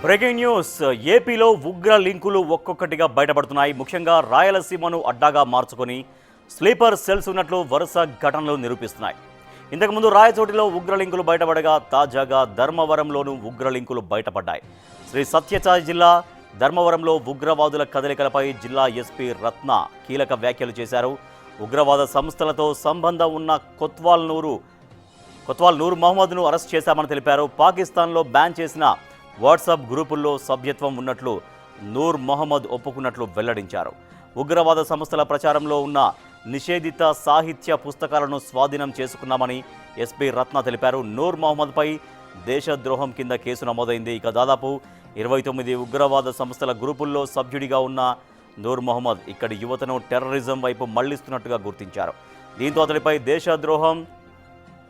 Breaking news. ఏపీలో ఉగ్ర లింకులు ఒక్కొక్కటిగా బయటపడుతున్నాయి. ముఖ్యంగా రాయలసీమను అడ్డాగా మార్చుకొని స్లీపర్ సెల్స్ ఉన్నట్లు వరుస ఘటనలు నిరూపిస్తున్నాయి. ఇంతకుముందు రాయచోటిలో ఉగ్ర లింకులు బయటపడగా తాజాగా ధర్మవరంలోనూ ఉగ్ర లింకులు బయటపడ్డాయి. శ్రీ సత్యసాయి జిల్లా ధర్మవరంలో ఉగ్రవాదుల కదలికలపై జిల్లా ఎస్పీ రత్న కీలక వ్యాఖ్యలు చేశారు. ఉగ్రవాద సంస్థలతో సంబంధం ఉన్న కొత్వాల్ నూర్ మహమ్మద్ను అరెస్ట్ చేశామని తెలిపారు. పాకిస్తాన్లో బ్యాన్ చేసిన వాట్సాప్ గ్రూపుల్లో సభ్యత్వం ఉన్నట్లు నూర్ మొహమ్మద్ ఒప్పుకున్నట్లు వెల్లడించారు. ఉగ్రవాద సంస్థల ప్రచారంలో ఉన్న నిషేధిత సాహిత్య పుస్తకాలను స్వాధీనం చేసుకున్నామని ఎస్పీ రత్న తెలిపారు. నూర్ మొహమ్మద్పై దేశద్రోహం కింద కేసు నమోదైంది. ఇక దాదాపు 29 ఉగ్రవాద సంస్థల గ్రూపుల్లో సభ్యుడిగా ఉన్న నూర్ మొహమ్మద్ ఇక్కడి యువతను టెర్రరిజం వైపు మళ్లిస్తున్నట్టుగా గుర్తించారు. దీంతో అతడిపై దేశద్రోహం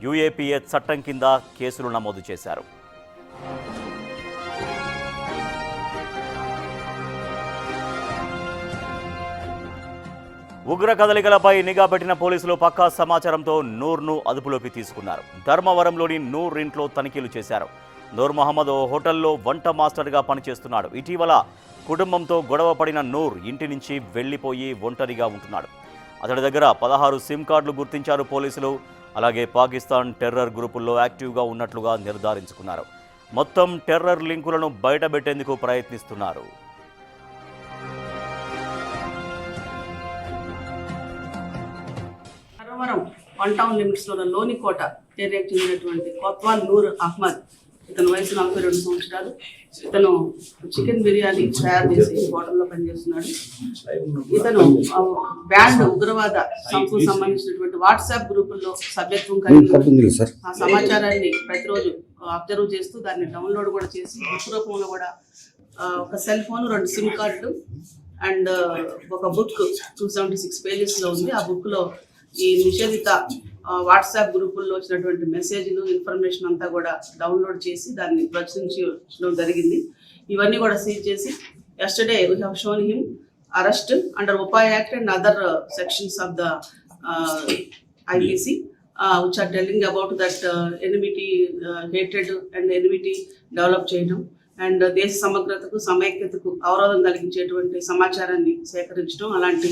యూఏపీఏ చట్టం కింద కేసులు నమోదు చేశారు. ఉగ్ర కదలికలపై నిఘా పెట్టిన పోలీసులు పక్కా సమాచారంతో నూర్ను అదుపులోకి తీసుకున్నారు. ధర్మవరంలోని నూర్ ఇంట్లో తనిఖీలు చేశారు. నూర్ మహమ్మద్ ఓ హోటల్లో వంట మాస్టర్గా పనిచేస్తున్నాడు. ఇటీవల కుటుంబంతో గొడవ పడిన నూర్ ఇంటి నుంచి వెళ్లిపోయి ఒంటరిగా ఉంటున్నాడు. అతడి దగ్గర 16 సిమ్ కార్డులు గుర్తించారు పోలీసులు. అలాగే పాకిస్తాన్ టెర్రర్ గ్రూపుల్లో యాక్టివ్గా ఉన్నట్లుగా నిర్ధారించుకున్నారు. మొత్తం టెర్రర్ లింకులను బయటపెట్టేందుకు ప్రయత్నిస్తున్నారు. ధర్మవరం 1 టౌన్ లిమిట్స్లో లోనికోట ఏరియాకు చెందినటువంటి కొత్వాల్ నూర్ అహ్మద్, ఇతను వయసు 42 సంవత్సరాలు. ఇతను చికెన్ బిర్యానీ తయారు చేసి హోటల్లో పనిచేస్తున్నాడు. ఇతను బ్యాండ్ ఉగ్రవాద సంస్థకు సంబంధించినటువంటి వాట్సాప్ గ్రూపుల్లో సభ్యత్వం కలిగి ఆ సమాచారాన్ని ప్రతిరోజు అబ్జర్వ్ చేస్తూ దాన్ని డౌన్లోడ్ కూడా చేసి బుక్ రూపంలో కూడా ఒక సెల్ ఫోన్, 2 సిమ్ కార్డులు అండ్ ఒక బుక్ 276 పేజెస్లో ఉంది. ఆ బుక్లో ఈ నిషేధిత వాట్సాప్ గ్రూపుల్లో వచ్చినటువంటి మెసేజ్లు, ఇన్ఫర్మేషన్ అంతా కూడా డౌన్లోడ్ చేసి దాన్ని ప్రచురించడం జరిగింది. ఇవన్నీ కూడా సీజ్ చేసి yesterday we have shown him arrest under UPA Act and other sections of the IPC which are telling about that enmity, hatred and enmity develop చేయడం అండ్ దేశ సమగ్రతకు సమైక్యతకు అవరోధం కలిగించేటువంటి సమాచారాన్ని సేకరించడం, అలాంటి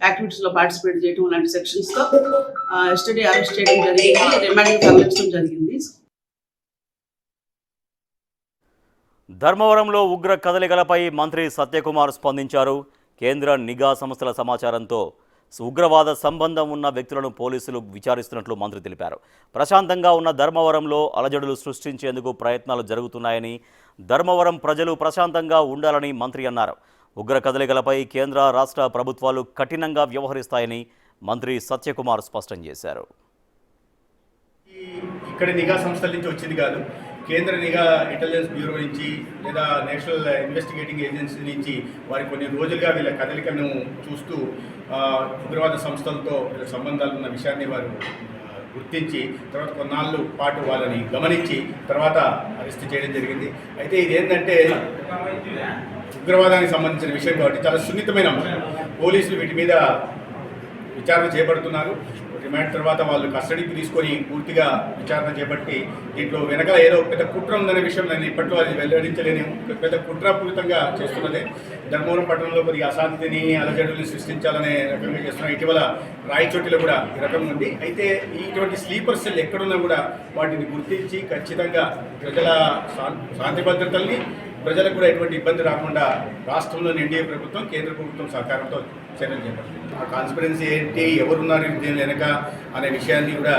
యాక్టివిటీస్లో పార్టిసిపేట్ చేయడం, అలాంటి సెక్షన్స్లో yesterday అరెస్ట్ చేయడం జరిగింది. రిమాండ్కి తరలించడం జరిగింది. ధర్మవరంలో ఉగ్ర కదలికలపై మంత్రి సత్యకుమార్ స్పందించారు. కేంద్ర నిఘా సంస్థల సమాచారంతో ఉగ్రవాద సంబంధం ఉన్న వ్యక్తులను పోలీసులు విచారిస్తున్నట్లు మంత్రి తెలిపారు. ప్రశాంతంగా ఉన్న ధర్మవరంలో అలజడులు సృష్టించేందుకు ప్రయత్నాలు జరుగుతున్నాయని, ధర్మవరం ప్రజలు ప్రశాంతంగా ఉండాలని మంత్రి అన్నారు. ఉగ్ర కదలికలపై కేంద్ర రాష్ట్ర ప్రభుత్వాలు కఠినంగా వ్యవహరిస్తాయని మంత్రి సత్యకుమార్ స్పష్టం చేశారు. ఇక్కడ నిఘా సంస్థల నుంచి వచ్చింది కాదు, కేంద్ర నిఘా ఇంటెలిజెన్స్ బ్యూరో నుంచి లేదా నేషనల్ ఇన్వెస్టిగేటింగ్ ఏజెన్సీ నుంచి వారి కొన్ని రోజులుగా వీళ్ళ కదలికను చూస్తూ ఉగ్రవాద సంస్థలతో వీళ్ళ సంబంధాలు ఉన్న విషయాన్ని వారు గుర్తించి తర్వాత కొన్నాళ్ళు పాటు వాళ్ళని గమనించి తర్వాత అరెస్ట్ చేయడం జరిగింది. అయితే ఇది ఏంటంటే ఉగ్రవాదానికి సంబంధించిన విషయం కాబట్టి చాలా సున్నితమైన అంశం. పోలీసులు వీటి మీద విచారణ చేపడుతున్నారు. రిమాండ్ తర్వాత వాళ్ళు కస్టడీకి తీసుకొని పూర్తిగా విచారణ చేపట్టి దీంట్లో వెనక ఏదో పెద్ద కుట్ర ఉందనే విషయం నేను ఇప్పట్లో అది వెల్లడించలేని పెద్ద కుట్రపూరితంగా చేస్తున్నదే. ధర్మవరం పట్టణంలో కొద్దిగా అశాంతిని, అలజడుల్ని సృష్టించాలనే రకంగా చేస్తున్నారు. ఇటీవల రాయచోటిలో కూడా ఈ రకం ఉంది. అయితే ఇటువంటి స్లీపర్ సెల్ ఎక్కడున్నా కూడా వాటిని గుర్తించి ఖచ్చితంగా ప్రజల శాంతి భద్రతల్ని, ప్రజలకు కూడా ఎటువంటి ఇబ్బంది రాకుండా రాష్ట్రంలోని ఎన్డీఏ ప్రభుత్వం, కేంద్ర ప్రభుత్వం సహకారంతో చర్యలు చేపడుతుంది. ఆ కాన్స్పిరెన్సీ ఏంటి, ఎవరున్నారు దీని వెనక అనే విషయాన్ని కూడా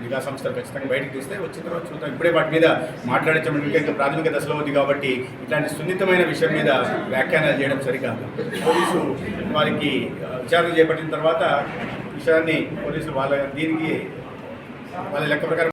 నిఘా సంస్థలు ఖచ్చితంగా బయటకు తీస్తే వచ్చిన తర్వాత చూద్దాం. ఇప్పుడే వాటి మీద మాట్లాడించడం ఇంకా ప్రాథమిక దశలో ఉంది కాబట్టి ఇట్లాంటి సున్నితమైన విషయం మీద వ్యాఖ్యానాలు చేయడం సరికాదు. పోలీసు వారికి విచారణ చేపట్టిన తర్వాత విషయాన్ని పోలీసులు వాళ్ళ లెక్క ప్రకారం